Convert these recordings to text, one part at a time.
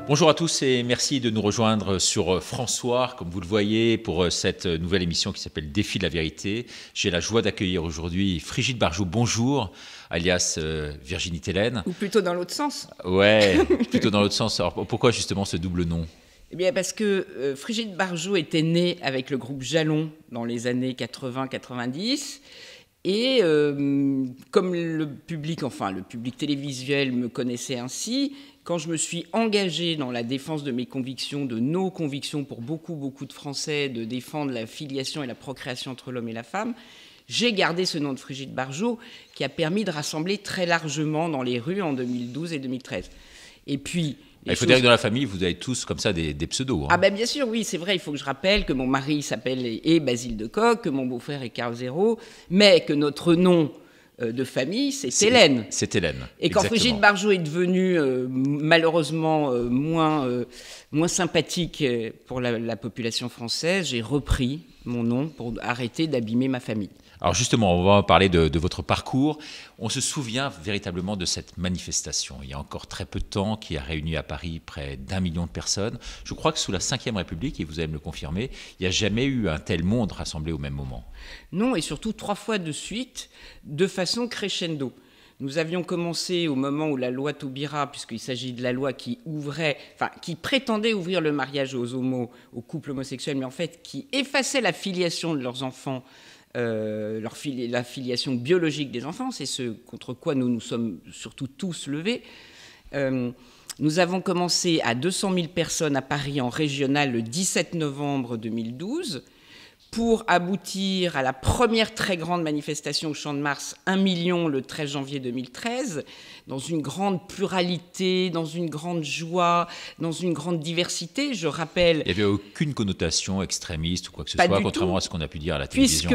Bonjour à tous et merci de nous rejoindre sur François, comme vous le voyez, pour cette nouvelle émission qui s'appelle Défi de la vérité. J'ai la joie d'accueillir aujourd'hui Frigide Barjot, bonjour, alias Virginie Thélène. Ou plutôt dans l'autre sens. Ouais, plutôt dans l'autre sens. Alors pourquoi justement ce double nom ? Eh bien parce que Frigide Barjot était née avec le groupe Jalon dans les années 80-90. Et comme le public télévisuel me connaissait ainsi, quand je me suis engagée dans la défense de mes convictions, de nos convictions pour beaucoup de Français, de défendre la filiation et la procréation entre l'homme et la femme, j'ai gardé ce nom de Frigide Barjot qui a permis de rassembler très largement dans les rues en 2012 et 2013. Et puis... Il faut dire que dans la famille, vous avez tous comme ça des pseudos. Hein. Ah ben bien sûr, oui, c'est vrai, il faut que je rappelle que mon mari s'appelle Basile de Kock, que mon beau-frère est Karl Zéro, mais que notre nom de famille, c'est Thélène. C'est Thélène. Et quand Frigide Barjot est devenue malheureusement moins sympathique pour la population française, j'ai repris mon nom pour arrêter d'abîmer ma famille. Alors justement, on va parler de votre parcours. On se souvient véritablement de cette manifestation. Il y a encore très peu de temps, qui a réuni à Paris près d'1 million de personnes. Je crois que sous la Ve République, et vous allez me le confirmer, il n'y a jamais eu un tel monde rassemblé au même moment. Non, et surtout 3 fois de suite, de façon crescendo. Nous avions commencé au moment où la loi Taubira, puisqu'il s'agit de la loi qui prétendait ouvrir le mariage aux couples homosexuels, mais en fait qui effaçait la filiation de leurs enfants, la filiation biologique des enfants, c'est ce contre quoi nous nous sommes surtout tous levés. Nous avons commencé à 200 000 personnes à Paris en régional le 17 novembre 2012 pour aboutir à la première très grande manifestation au Champ de Mars, 1 million le 13 janvier 2013, dans une grande pluralité, dans une grande joie, dans une grande diversité. Je rappelle... Il n'y avait aucune connotation extrémiste ou quoi que ce soit, contrairement à ce qu'on a pu dire à la télévision.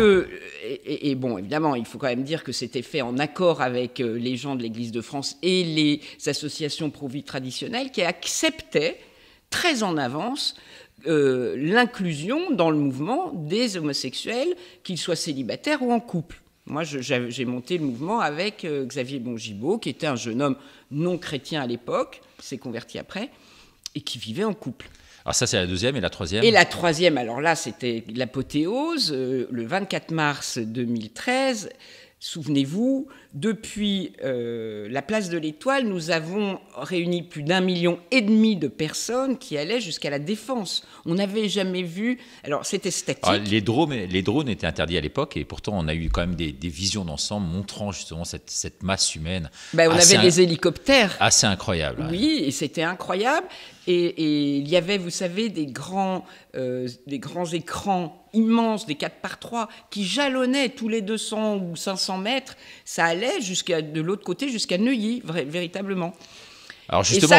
Et bon, évidemment, il faut quand même dire que c'était fait en accord avec les gens de l'Église de France et les associations pro-vie traditionnelles qui acceptaient très en avance l'inclusion dans le mouvement des homosexuels, qu'ils soient célibataires ou en couple. Moi, j'ai monté le mouvement avec Xavier Bongibaud, qui était un jeune homme non chrétien à l'époque, qui s'est converti après, et qui vivait en couple. Alors ça, c'est la deuxième, et la troisième ? Et la troisième, alors là, c'était l'apothéose, le 24 mars 2013. Souvenez-vous, depuis la place de l'Étoile, nous avons réuni plus d'1,5 million de personnes qui allaient jusqu'à la Défense. On n'avait jamais vu... Alors, c'était statique. Alors, les drones étaient interdits à l'époque, et pourtant, on a eu quand même des visions d'ensemble montrant justement cette masse humaine. On avait des hélicoptères. Assez incroyable. Oui, et c'était incroyable. Et il y avait, vous savez, des grands écrans immenses, des 4x3, qui jalonnaient tous les 200 ou 500 mètres. Ça allait de l'autre côté jusqu'à Neuilly, véritablement. Alors justement,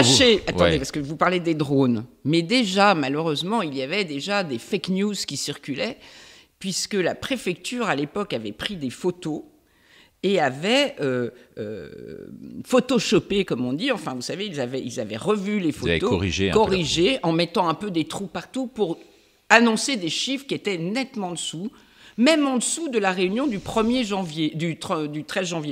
attendez, parce que vous parlez des drones. Mais déjà, malheureusement, il y avait déjà des fake news qui circulaient, puisque la préfecture, à l'époque, avait pris des photos et avait photoshopé, comme on dit. Enfin, vous savez, ils avaient revu les photos, corrigé en mettant un peu des trous partout pour annoncer des chiffres qui étaient nettement en dessous, même en dessous de la réunion du 13 janvier,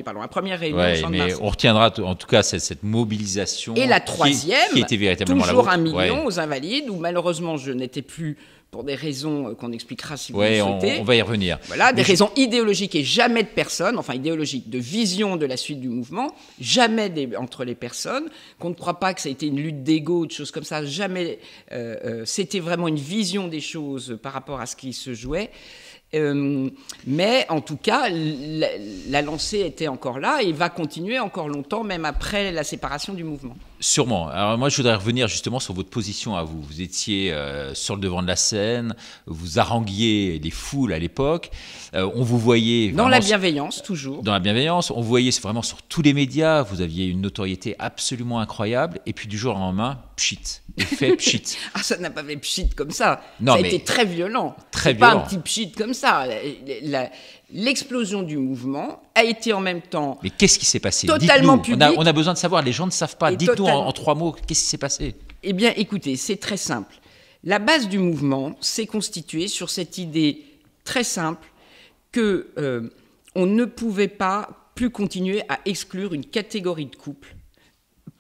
la première réunion au Champ de Mars. On retiendra en tout cas cette mobilisation. Et la troisième, qui était véritablement toujours 1 million aux Invalides, où malheureusement je n'étais plus, pour des raisons qu'on expliquera si vous le souhaitez. On va y revenir. Voilà, des raisons idéologiques et jamais de personnes, enfin idéologiques, de vision de la suite du mouvement, jamais entre les personnes, qu'on ne croit pas que ça a été une lutte d'ego ou de choses comme ça, jamais. C'était vraiment une vision des choses par rapport à ce qui se jouait. Mais en tout cas, la lancée était encore là et va continuer encore longtemps, même après la séparation du mouvement. Sûrement. Alors moi, je voudrais revenir justement sur votre position à vous. Vous étiez sur le devant de la scène, vous haranguiez les foules à l'époque. On vous voyait... Dans la bienveillance, toujours. Dans la bienveillance. On vous voyait vraiment sur tous les médias. Vous aviez une notoriété absolument incroyable. Et puis du jour au lendemain, pchit. Effet pchit. Ah, ça n'a pas fait pchit comme ça. Non, ça a été très violent. Très violent. Pas un petit pchit comme ça. L'explosion du mouvement a été en même temps... Mais qu'est-ce qui s'est passé ? Totalement public. On a besoin de savoir, les gens ne savent pas. Dites-nous en 3 mots, qu'est-ce qui s'est passé ? Eh bien, écoutez, c'est très simple. La base du mouvement s'est constituée sur cette idée très simple que on ne pouvait pas plus continuer à exclure une catégorie de couples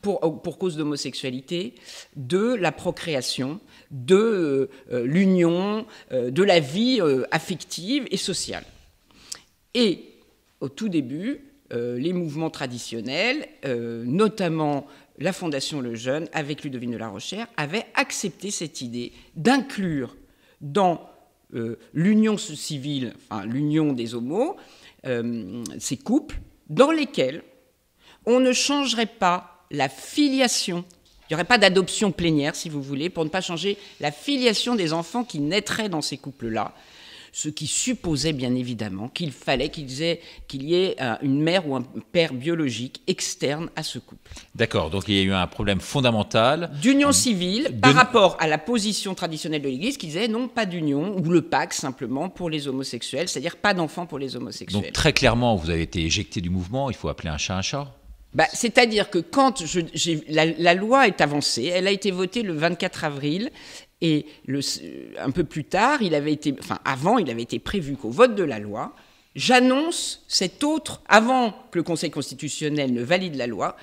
pour cause d'homosexualité, de la procréation, de l'union, de la vie affective et sociale. Et au tout début, les mouvements traditionnels, notamment la Fondation Le Jeune, avec Ludovine de la Rochère, avaient accepté cette idée d'inclure dans l'union civile, enfin l'union des homos, ces couples dans lesquels on ne changerait pas la filiation. Il n'y aurait pas d'adoption plénière, si vous voulez, pour ne pas changer la filiation des enfants qui naîtraient dans ces couples-là. Ce qui supposait bien évidemment qu'il fallait qu'il y ait une mère ou un père biologique externe à ce couple. D'accord, donc il y a eu un problème fondamental. D'union civile par rapport à la position traditionnelle de l'Église qui disait non, pas d'union, ou le pacte simplement pour les homosexuels, c'est-à-dire pas d'enfants pour les homosexuels. Donc très clairement, vous avez été éjecté du mouvement, il faut appeler un chat un chat. C'est-à-dire que quand la loi est avancée, elle a été votée le 24 avril, et un peu plus tard, avant, il avait été prévu qu'au vote de la loi, j'annonce avant que le Conseil constitutionnel ne valide la loi,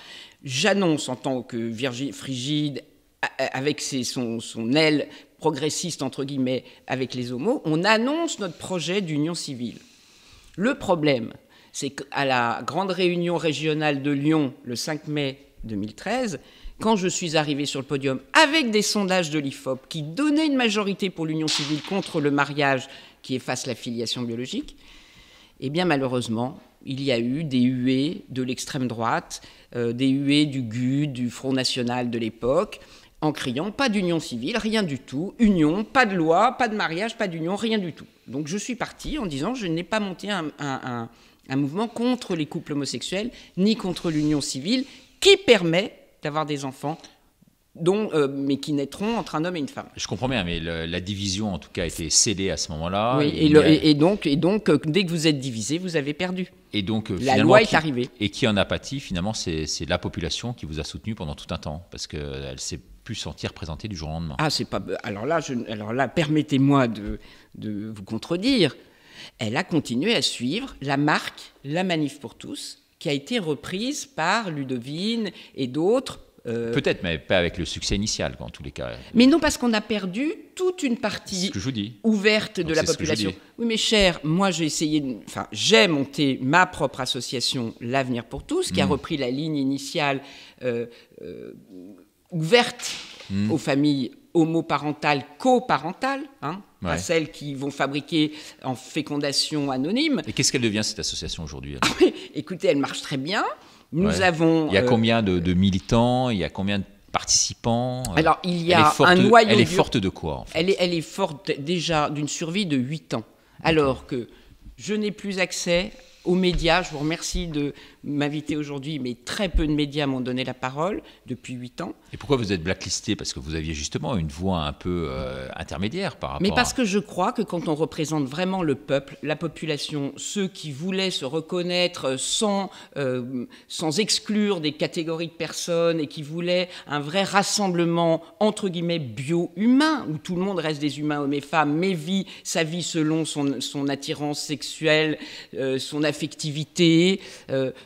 j'annonce en tant que Virginie Frigide, avec son aile progressiste, entre guillemets, avec les homos, on annonce notre projet d'union civile. Le problème, c'est qu'à la grande réunion régionale de Lyon, le 5 mai 2013, quand je suis arrivée sur le podium avec des sondages de l'IFOP qui donnaient une majorité pour l'union civile contre le mariage qui efface la filiation biologique, eh bien malheureusement, il y a eu des huées de l'extrême droite, des huées du GUD, du Front National de l'époque, en criant « pas d'union civile, rien du tout, union, pas de loi, pas de mariage, pas d'union, rien du tout ». Donc je suis partie en disant « je n'ai pas monté un mouvement contre les couples homosexuels, ni contre l'union civile, qui permet d'avoir des enfants, mais qui naîtront entre un homme et une femme. » Je comprends bien, mais la division, en tout cas, a été scellée à ce moment-là. Oui, et donc, dès que vous êtes divisé, vous avez perdu. Et donc, la loi est arrivée. Et qui en a pâti, finalement, c'est la population qui vous a soutenu pendant tout un temps, parce qu'elle ne s'est plus sentie représentée du jour au lendemain. Ah, c'est pas... Alors là, permettez-moi de vous contredire. Elle a continué à suivre la marque, la Manif pour tous, qui a été reprise par Ludovine et d'autres. Peut-être, mais pas avec le succès initial, en tous les cas. Mais non, parce qu'on a perdu toute une partie c'est ce que je vous dis. Ouverte de la population. Oui, mais cher, moi j'ai monté ma propre association, l'Avenir pour tous, qui a repris la ligne initiale ouverte aux familles homoparentales, coparentales, pas celles qui vont fabriquer en fécondation anonyme. Et qu'est-ce qu'elle devient, cette association, aujourd'hui? Écoutez, elle marche très bien. Nous avons... Il y a combien de militants? Il y a combien de participants? Alors, il y a un noyau... Elle est forte de quoi, en fait? Elle est forte déjà d'une survie de 8 ans. Alors que je n'ai plus accès aux médias. Je vous remercie de m'inviter aujourd'hui, mais très peu de médias m'ont donné la parole depuis 8 ans. Et pourquoi vous êtes blacklisté? Parce que vous aviez justement une voix un peu intermédiaire par rapport Mais parce que je crois que quand on représente vraiment le peuple, la population, ceux qui voulaient se reconnaître sans exclure des catégories de personnes et qui voulaient un vrai rassemblement, entre guillemets, bio-humain, où tout le monde reste des humains, hommes et femmes, mais vit sa vie selon son attirance sexuelle, son affectivité,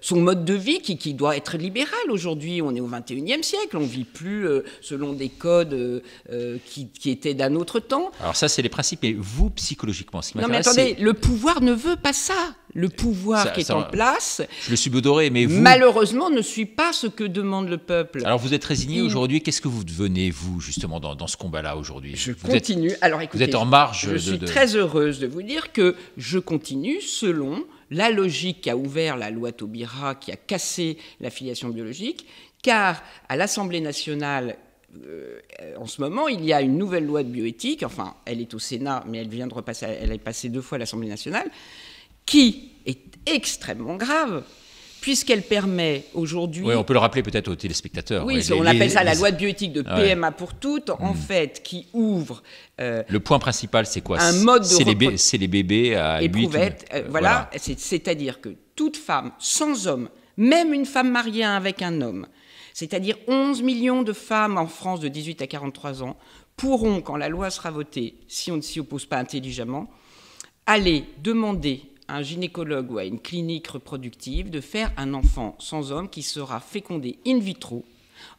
son mode de vie qui doit être libéral. Aujourd'hui, on est au XXIe siècle, on ne vit plus selon des codes qui étaient d'un autre temps. Alors ça, c'est les principes, mais vous, psychologiquement, ce qui m'intéresse... Non mais attendez, le pouvoir ne veut pas ça. Le pouvoir qui est en place, je le subodoré, mais vous... malheureusement, ne suit pas ce que demande le peuple. Alors vous êtes résigné aujourd'hui, qu'est-ce que vous devenez, vous, justement, dans ce combat-là aujourd'hui? Je continue. Alors écoutez, vous êtes en marge je suis très heureuse de vous dire que je continue selon la logique qu'a ouvert la loi Taubira, qui a cassé la filiation biologique, car à l'Assemblée nationale, en ce moment, il y a une nouvelle loi de bioéthique, enfin, elle est au Sénat, mais elle est passée 2 fois à l'Assemblée nationale, qui est extrêmement grave, puisqu'elle permet aujourd'hui... Oui, on peut le rappeler peut-être aux téléspectateurs. Oui, on appelle ça la loi de bioéthique de PMA pour toutes, en fait, qui ouvre... le point principal, c'est quoi? Un mode c'est les bébés à 8 voilà. C'est-à-dire que toute femme sans homme, même une femme mariée avec un homme, c'est-à-dire 11 millions de femmes en France de 18 à 43 ans, pourront, quand la loi sera votée, si on ne s'y oppose pas intelligemment, aller demander à un gynécologue ou à une clinique reproductive de faire un enfant sans homme qui sera fécondé in vitro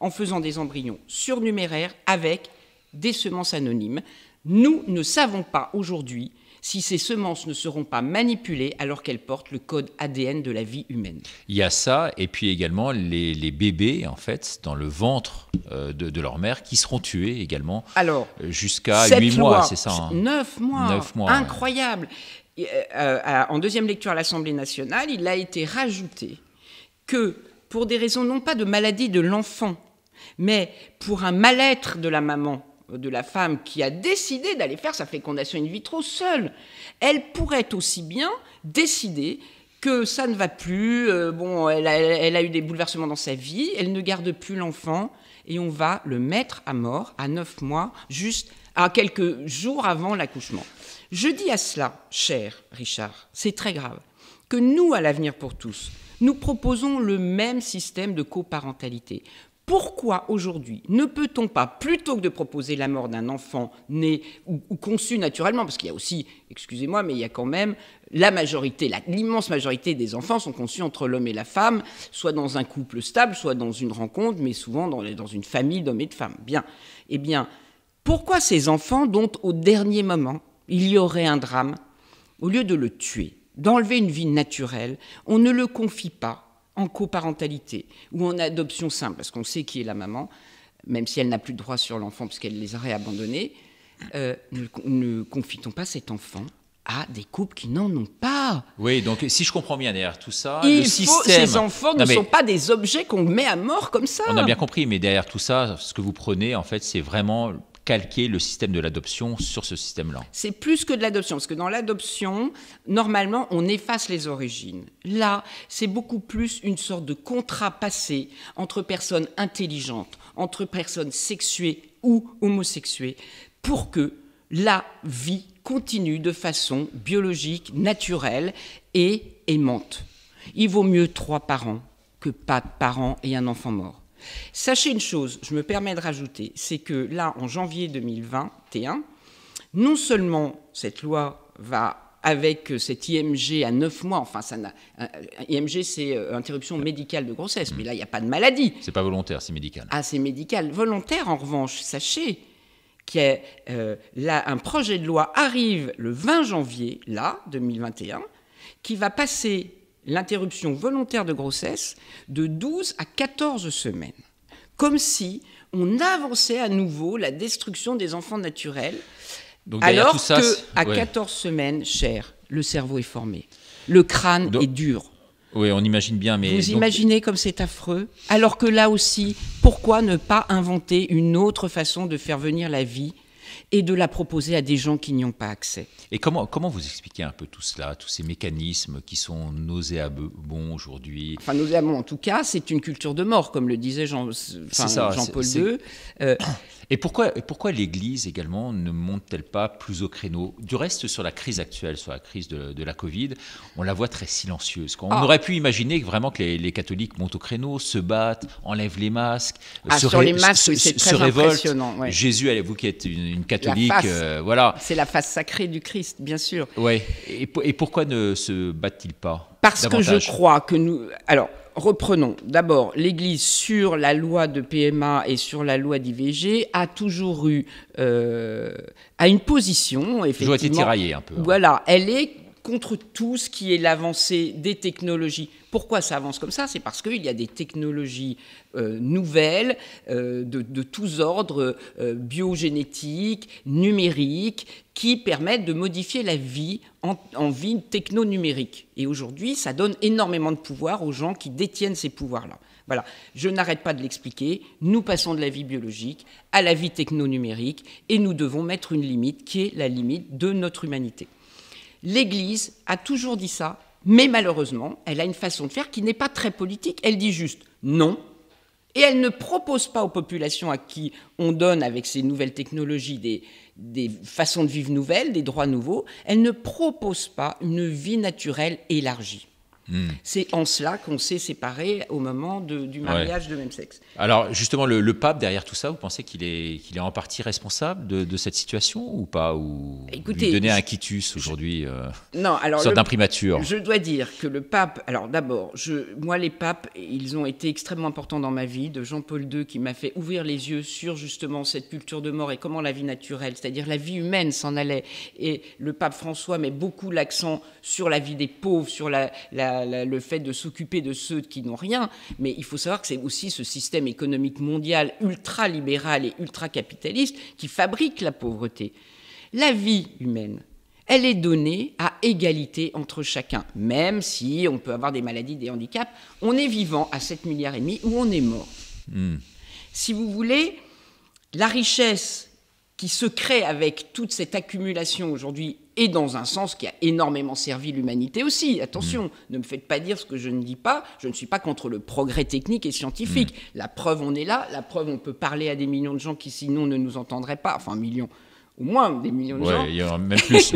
en faisant des embryons surnuméraires avec des semences anonymes. Nous ne savons pas aujourd'hui si ces semences ne seront pas manipulées alors qu'elles portent le code ADN de la vie humaine. Il y a ça, et puis également les bébés, en fait, dans le ventre de leur mère, qui seront tués également jusqu'à 8 mois, c'est ça, hein. 9 mois, 9 mois, incroyable. En deuxième lecture à l'Assemblée nationale, il a été rajouté que pour des raisons non pas de maladie de l'enfant, mais pour un mal-être de la maman, de la femme qui a décidé d'aller faire sa fécondation in vitro seule, elle pourrait aussi bien décider que ça ne va plus, elle a eu des bouleversements dans sa vie, elle ne garde plus l'enfant, et on va le mettre à mort à 9 mois, juste à quelques jours avant l'accouchement. Je dis à cela, cher Richard, c'est très grave, que nous, à l'Avenir pour tous, nous proposons le même système de coparentalité. Pourquoi aujourd'hui ne peut-on pas, plutôt que de proposer la mort d'un enfant né ou conçu naturellement, parce qu'il y a aussi, excusez-moi, mais il y a quand même l'immense majorité des enfants sont conçus entre l'homme et la femme, soit dans un couple stable, soit dans une rencontre, mais souvent dans une famille d'hommes et de femmes. Bien. Eh bien, pourquoi ces enfants dont au dernier moment il y aurait un drame, au lieu de le tuer, d'enlever une vie naturelle, on ne le confie pas en coparentalité ou en adoption simple, parce qu'on sait qui est la maman, même si elle n'a plus de droit sur l'enfant parce qu'elle les aurait abandonnés, ne confie-t-on pas cet enfant à des couples qui n'en ont pas? Oui, donc si je comprends bien derrière tout ça, ces enfants ne sont pas des objets qu'on met à mort comme ça. On a bien compris, mais derrière tout ça, ce que vous prenez, en fait, c'est vraiment calquer le système de l'adoption sur ce système-là. C'est plus que de l'adoption, parce que dans l'adoption, normalement, on efface les origines. Là, c'est beaucoup plus une sorte de contrat passé entre personnes intelligentes, entre personnes sexuées ou homosexuées, pour que la vie continue de façon biologique, naturelle et aimante. Il vaut mieux 3 parents que pas de parents et un enfant mort. Sachez une chose, je me permets de rajouter, c'est que là, en janvier 2021, non seulement cette loi va avec cet IMG à 9 mois, enfin, IMG, c'est interruption médicale de grossesse, mais là, il n'y a pas de maladie. C'est pas volontaire, c'est médical. Ah, c'est médical. Volontaire, en revanche, sachez qu'il y a un projet de loi arrive le 20 janvier, là, 2021, qui va passer l'interruption volontaire de grossesse de 12 à 14 semaines. Comme si on avançait à nouveau la destruction des enfants naturels, donc, alors qu'à 14 semaines, cher, le cerveau est formé. Le crâne est dur. Oui, on imagine bien, mais... Vous imaginez comme c'est affreux? Alors que là aussi, pourquoi ne pas inventer une autre façon de faire venir la vie et de la proposer à des gens qui n'y ont pas accès? Et comment vous expliquez un peu tout cela, tous ces mécanismes qui sont nauséabonds aujourd'hui? Enfin, nauséabonds, en tout cas, c'est une culture de mort, comme le disait Jean-Paul II. Et pourquoi l'Église également ne monte-t-elle pas plus au créneau? Du reste, sur la crise actuelle, sur la crise de la Covid, on la voit très silencieuse. On aurait pu imaginer vraiment que les catholiques montent au créneau, se battent, enlèvent les masques, sur les masques, oui, c'est très impressionnant. Ouais. Jésus, vous qui êtes une catholique, voilà. C'est la face sacrée du Christ, bien sûr. Ouais. Et pourquoi ne se battent-ils pas Parce davantage? que je crois que nous... Alors, reprenons. D'abord, l'Église, sur la loi de PMA et sur la loi d'IVG, a toujours eu a une position, effectivement... Toujours été tiraillée un peu. Voilà, elle est contre tout ce qui est l'avancée des technologies. Pourquoi ça avance comme ça? C'est parce qu'il y a des technologies nouvelles, de tous ordres, biogénétiques, numériques, qui permettent de modifier la vie en vie techno-numérique. Et aujourd'hui, ça donne énormément de pouvoir aux gens qui détiennent ces pouvoirs-là. Voilà, je n'arrête pas de l'expliquer. Nous passons de la vie biologique à la vie techno-numérique et nous devons mettre une limite qui est la limite de notre humanité. L'Église a toujours dit ça, mais malheureusement, elle a une façon de faire qui n'est pas très politique. Elle dit juste non, et elle ne propose pas aux populations à qui on donne avec ces nouvelles technologies des façons de vivre nouvelles, des droits nouveaux, elle ne propose pas une vie naturelle élargie. C'est en cela qu'on s'est séparés au moment du mariage de même sexe. Alors justement, le pape, derrière tout ça, vous pensez qu'il est en partie responsable de cette situation ou pas? Ou Écoutez, lui donner un quitus aujourd'hui, non, alors une sorte d'imprimature? Je dois dire que le pape, alors d'abord, moi les papes, ils ont été extrêmement importants dans ma vie, de Jean-Paul II qui m'a fait ouvrir les yeux sur justement cette culture de mort et comment la vie naturelle, c'est-à-dire la vie humaine s'en allait. Et le pape François met beaucoup l'accent sur la vie des pauvres, sur le fait de s'occuper de ceux qui n'ont rien, mais il faut savoir que c'est aussi ce système économique mondial ultra-libéral et ultra-capitaliste qui fabrique la pauvreté. La vie humaine, elle est donnée à égalité entre chacun, même si on peut avoir des maladies, des handicaps, on est vivant à 7,5 milliards ou on est mort. Si vous voulez, la richesse qui se crée avec toute cette accumulation aujourd'hui et dans un sens qui a énormément servi l'humanité aussi. Attention, ne me faites pas dire ce que je ne dis pas. Je ne suis pas contre le progrès technique et scientifique. La preuve, on est là. La preuve, on peut parler à des millions de gens qui sinon ne nous entendraient pas. Enfin, millions, au moins des millions de gens. Oui, il y en aura même plus.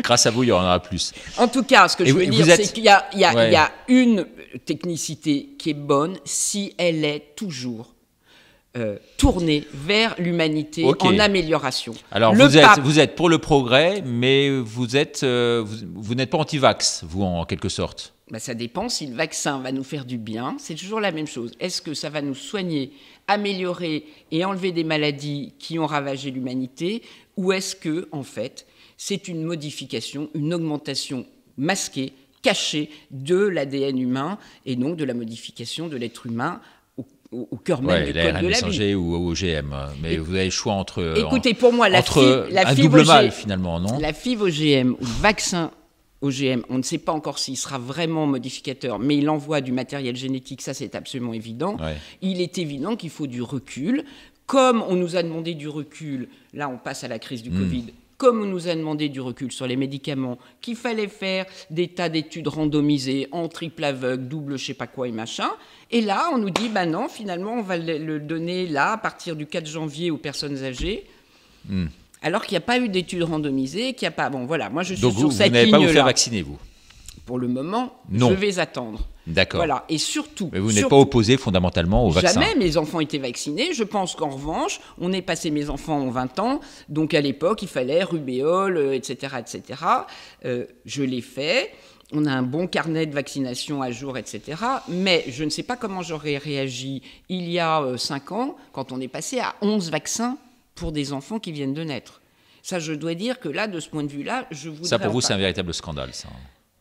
Grâce à vous, il y en aura plus. En tout cas, ce que je veux dire, c'est qu'il y a une technicité qui est bonne si elle est toujours tournée vers l'humanité en amélioration. Alors, vous êtes pour le progrès, mais vous n'êtes pas anti-vax, vous, en quelque sorte. Ça dépend si le vaccin va nous faire du bien. C'est toujours la même chose. Est-ce que ça va nous soigner, améliorer et enlever des maladies qui ont ravagé l'humanité, ou est-ce que, en fait, c'est une modification, une augmentation masquée, cachée de l'ADN humain et donc de la modification de l'être humain au cœur même du code de la vie. Ou OGM, mais vous avez le choix entre. Écoutez, pour moi, la double mal finalement, non? La FIV OGM ou le vaccin OGM, on ne sait pas encore s'il sera vraiment modificateur, mais il envoie du matériel génétique, ça c'est absolument évident. Il est évident qu'il faut du recul. Comme on nous a demandé du recul, là on passe à la crise du Covid. Comme on nous a demandé du recul sur les médicaments, qu'il fallait faire des tas d'études randomisées en triple aveugle, double je sais pas quoi et machin. Et là, on nous dit, non, finalement, on va le donner là, à partir du 4 janvier aux personnes âgées. Alors qu'il n'y a pas eu d'études randomisées, qu'il n'y a pas... Bon, voilà, moi je suis sur cette ligne-là. Donc vous n'allez pas vous faire vacciner, vous? Pour le moment, non. Je vais attendre. D'accord. Voilà, et surtout... Mais vous n'êtes pas opposé fondamentalement au vaccin? Jamais, mes enfants étaient vaccinés. Je pense qu'en revanche, on est passé, mes enfants ont 20 ans, donc à l'époque, il fallait rubéole, etc., etc. Je l'ai fait. On a un bon carnet de vaccination à jour, etc. Mais je ne sais pas comment j'aurais réagi il y a 5 ans, quand on est passé à 11 vaccins pour des enfants qui viennent de naître. Ça, je dois dire que là, de ce point de vue-là, je voudrais... Ça, pour vous, c'est un véritable scandale, ça.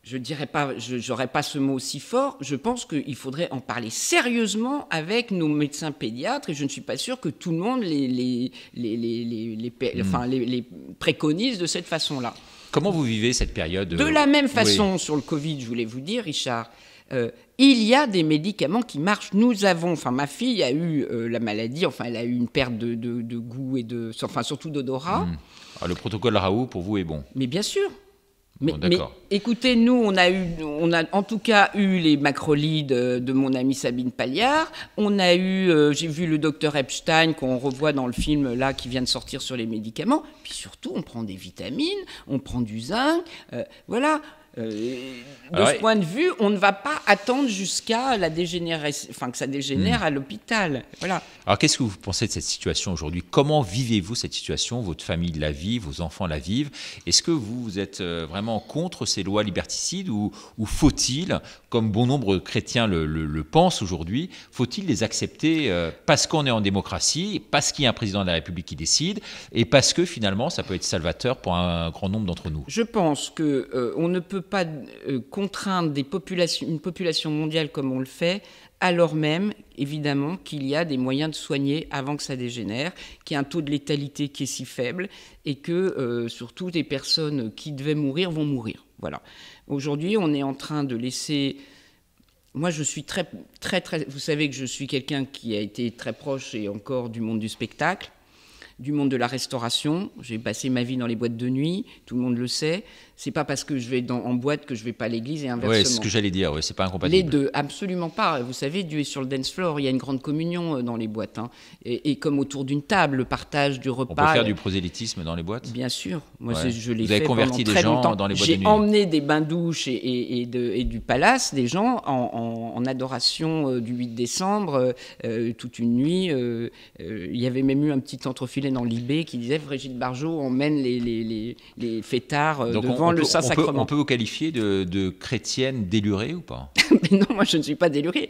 Je dirais pas, j'aurais pas ce mot si fort. Je pense qu'il faudrait en parler sérieusement avec nos médecins pédiatres, et je ne suis pas sûre que tout le monde les préconise de cette façon-là. Comment vous vivez cette période? De la même façon, sur le Covid, je voulais vous dire, Richard, il y a des médicaments qui marchent. Nous avons, ma fille a eu la maladie, elle a eu une perte de goût et surtout d'odorat. Le protocole Raoult, pour vous, est bon? Mais bien sûr. Mais écoutez, nous, on a en tout cas eu les macrolides de mon amie Sabine Pagliard. On a eu, j'ai vu le docteur Epstein qu'on revoit dans le film là qui vient de sortir sur les médicaments. Puis surtout, on prend des vitamines, on prend du zinc, voilà. De ce point de vue, on ne va pas attendre jusqu'à la dégénération, que ça dégénère à l'hôpital. Voilà. Alors, qu'est-ce que vous pensez de cette situation aujourd'hui? Comment vivez-vous cette situation? Votre famille la vit, vos enfants la vivent. Est-ce que vous êtes vraiment contre ces lois liberticides ou faut-il, comme bon nombre de chrétiens le pensent aujourd'hui, faut-il les accepter parce qu'on est en démocratie, parce qu'il y a un président de la République qui décide et parce que finalement, ça peut être salvateur pour un grand nombre d'entre nous? Je pense qu'on ne peut pas contraindre une population mondiale comme on le fait, alors même, évidemment, qu'il y a des moyens de soigner avant que ça dégénère, qu'il y a un taux de létalité qui est si faible et que, surtout, des personnes qui devaient mourir vont mourir. Voilà. Aujourd'hui, on est en train de laisser... Moi, je suis très... Vous savez que je suis quelqu'un qui a été très proche et encore du monde du spectacle. du monde de la restauration. J'ai passé ma vie dans les boîtes de nuit, tout le monde le sait. C'est pas parce que je vais en boîte que je vais pas à l'église et inversement. Oui, c'est ce que j'allais dire, ouais, c'est pas incompatible. Les deux, absolument pas. Vous savez, Dieu est sur le dance floor, il y a une grande communion dans les boîtes. Hein. Et comme autour d'une table, le partage du repas. On peut faire du prosélytisme dans les boîtes ? Bien sûr. Moi, Ouais. je l'ai Vous avez fait converti pendant des très gens longtemps. dans les boîtes de nuit. J'ai emmené des bains-douches et du palace, des gens en adoration du 8 décembre, toute une nuit. Il y avait même eu un petit entrefilet dans l'IB qui disait Brigitte Bardot emmène les fêtards Donc devant le Saint-Sacrement. On peut vous qualifier de chrétienne délurée ou pas ? Mais non, moi je ne suis pas délurée.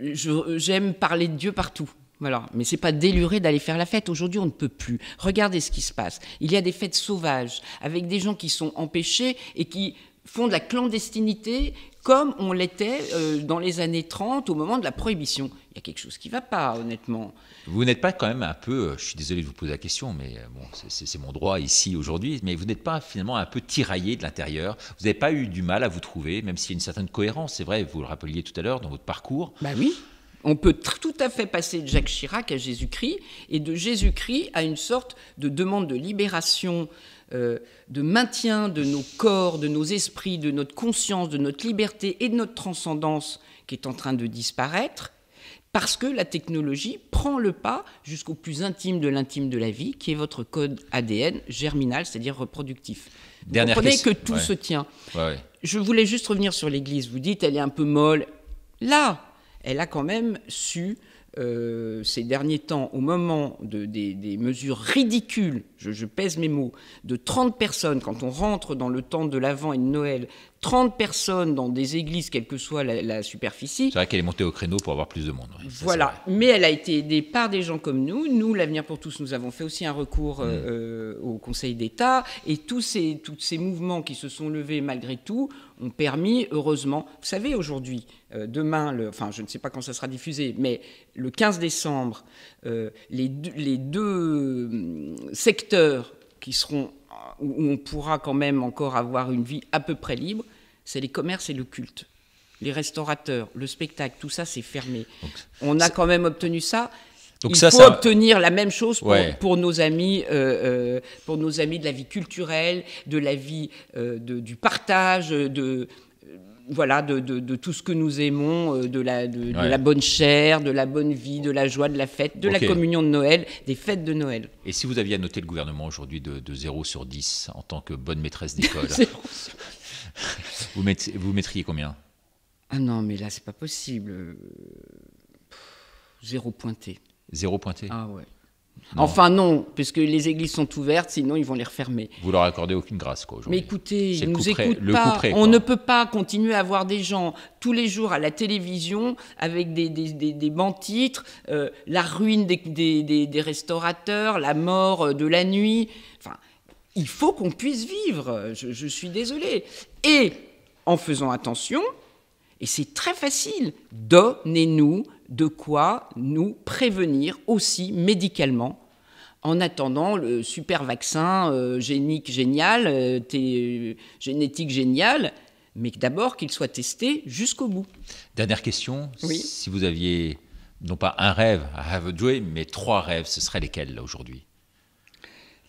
J'aime parler de Dieu partout. Voilà. Mais c'est pas déluré d'aller faire la fête. Aujourd'hui, on ne peut plus. Regardez ce qui se passe. Il y a des fêtes sauvages avec des gens qui sont empêchés et qui font de la clandestinité comme on l'était dans les années 30 au moment de la prohibition. Il y a quelque chose qui ne va pas, honnêtement. Vous n'êtes pas quand même un peu, je suis désolé de vous poser la question, mais bon, c'est mon droit ici aujourd'hui, mais vous n'êtes pas finalement un peu tiraillé de l'intérieur ? Vous n'avez pas eu du mal à vous trouver, même s'il y a une certaine cohérence, c'est vrai, vous le rappeliez tout à l'heure dans votre parcours. Bah oui. On peut tout à fait passer de Jacques Chirac à Jésus-Christ et de Jésus-Christ à une sorte de demande de libération, de maintien de nos corps, de nos esprits, de notre conscience, de notre liberté et de notre transcendance qui est en train de disparaître parce que la technologie prend le pas jusqu'au plus intime de l'intime de la vie qui est votre code ADN germinal, c'est-à-dire reproductif. Vous comprenez que tout se tient. Ouais. Je voulais juste revenir sur l'Église. Vous dites elle est un peu molle. Là, elle a quand même su, ces derniers temps, au moment des mesures ridicules, je pèse mes mots, de 30 personnes, quand on rentre dans le temps de l'Avent et de Noël, 30 personnes dans des églises, quelle que soit la superficie. C'est vrai qu'elle est montée au créneau pour avoir plus de monde. Ouais, voilà, mais elle a été aidée par des gens comme nous. Nous, l'Avenir pour tous, nous avons fait aussi un recours au Conseil d'État, et tous ces mouvements qui se sont levés malgré tout ont permis, heureusement, vous savez, aujourd'hui, demain, je ne sais pas quand ça sera diffusé, mais le 15 décembre, les deux secteurs qui seront, où on pourra quand même encore avoir une vie à peu près libre, c'est les commerces et le culte. Les restaurateurs, le spectacle, tout ça, c'est fermé. Donc, on a quand même obtenu ça. Il faut obtenir la même chose pour nos amis, de la vie culturelle, de la vie du partage, de tout ce que nous aimons, de la bonne chair, de la bonne vie, de la joie, de la fête, de la communion de Noël, des fêtes de Noël. Et si vous aviez à noter le gouvernement aujourd'hui de 0 sur 10 en tant que bonne maîtresse d'école, vous mettriez combien ? Ah non, mais là, c'est pas possible. 0 pointé. 0 pointé ? Ah ouais. Non. Enfin non, puisque les églises sont ouvertes, sinon ils vont les refermer. Vous leur accordez aucune grâce, quoi, aujourd'hui. Mais écoutez, ils ne nous écoutent pas. On ne peut pas continuer à voir des gens tous les jours à la télévision avec des bons titres, la ruine des restaurateurs, la mort de la nuit. Enfin, il faut qu'on puisse vivre, je suis désolée. Et en faisant attention, et c'est très facile, donnez-nous de quoi nous prévenir aussi médicalement en attendant le super vaccin génétique génial, mais d'abord qu'il soit testé jusqu'au bout. Dernière question, oui. Si vous aviez non pas un rêve, I have a dream, mais 3 rêves, ce seraient lesquels là aujourd'hui ?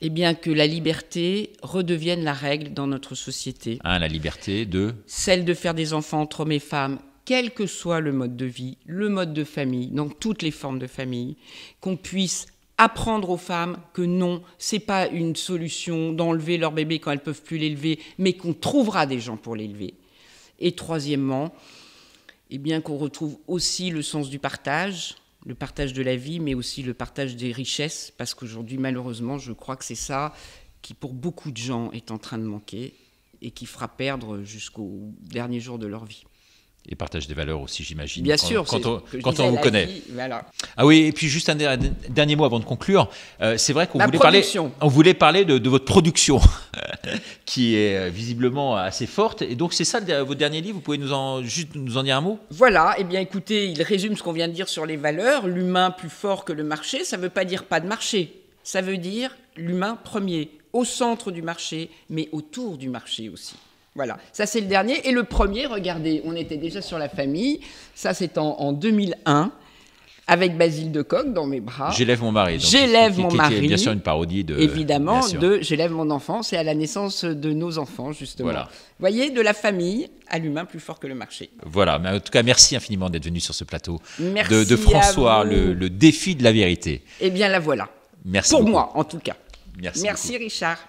Eh bien que la liberté redevienne la règle dans notre société. La liberté de ? Celle de faire des enfants entre hommes et femmes, quel que soit le mode de vie, le mode de famille, dans toutes les formes de famille, qu'on puisse apprendre aux femmes que non, c'est pas une solution d'enlever leur bébé quand elles peuvent plus l'élever, mais qu'on trouvera des gens pour l'élever. Et troisièmement, eh bien qu'on retrouve aussi le sens du partage, le partage de la vie, mais aussi le partage des richesses, parce qu'aujourd'hui, malheureusement, je crois que c'est ça qui, pour beaucoup de gens, est en train de manquer et qui fera perdre jusqu'au dernier jour de leur vie. Et partage des valeurs aussi, j'imagine. Bien sûr, quand on vous connaît. Vie, voilà. Ah oui, et puis juste un dernier mot avant de conclure. C'est vrai qu'on voulait parler de votre production, qui est visiblement assez forte. Et donc c'est ça votre dernier livre. Vous pouvez nous en dire un mot ? Voilà. Eh bien, écoutez, il résume ce qu'on vient de dire sur les valeurs. L'humain plus fort que le marché, ça ne veut pas dire pas de marché. Ça veut dire l'humain premier, au centre du marché, mais autour du marché aussi. Voilà, ça c'est le dernier. Et le premier, regardez, on était déjà sur la famille, ça c'est en 2001. avec Basile de Kock dans mes bras. J'élève mon mari. J'élève mon mari. Qui est bien sûr une parodie de... Évidemment, de J'élève mon enfant, c'est à la naissance de nos enfants, justement. Voilà. Vous voyez, de la famille à l'humain plus fort que le marché. Voilà, mais en tout cas, merci infiniment d'être venu sur ce plateau merci de François, le défi de la vérité. Eh bien, la voilà. Merci Pour beaucoup. moi, en tout cas. Merci Richard.